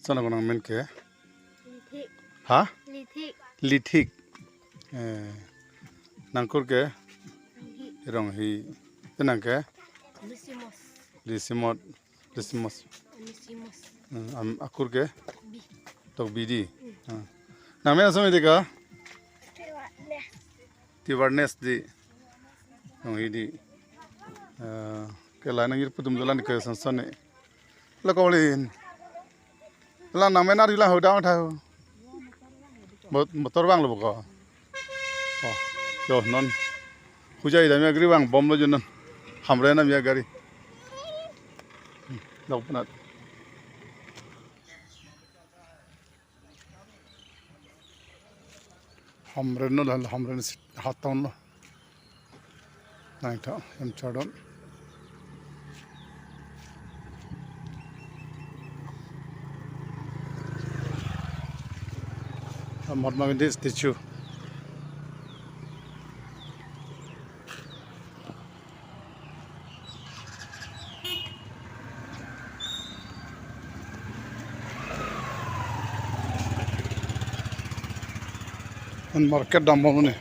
Sana ko nang menke. Litik. Ha? Litik. Litik. Nangkur ke? Anggi. Irong hi. Tenang ke? Lusimos. Lisimot. Lisimos. Lusimos. Akur ke? Bi. Tok bidi. Namanya sama ini kah? Tiwarnes di. Rong hi di. Ke lain ngir putum jalan ke sansane. Lakolin. Lah namanya nari lah hodang tahu. Motor bang lo buka. Oh, yo non. Hujai dah miagri bang bom lo junon. Hamre na miagari. Dak penat. Hamre no lah hamre ni hataun lo. Naik tak, em cadon. Mahatma Gandhi statue. Market dalam mana ni?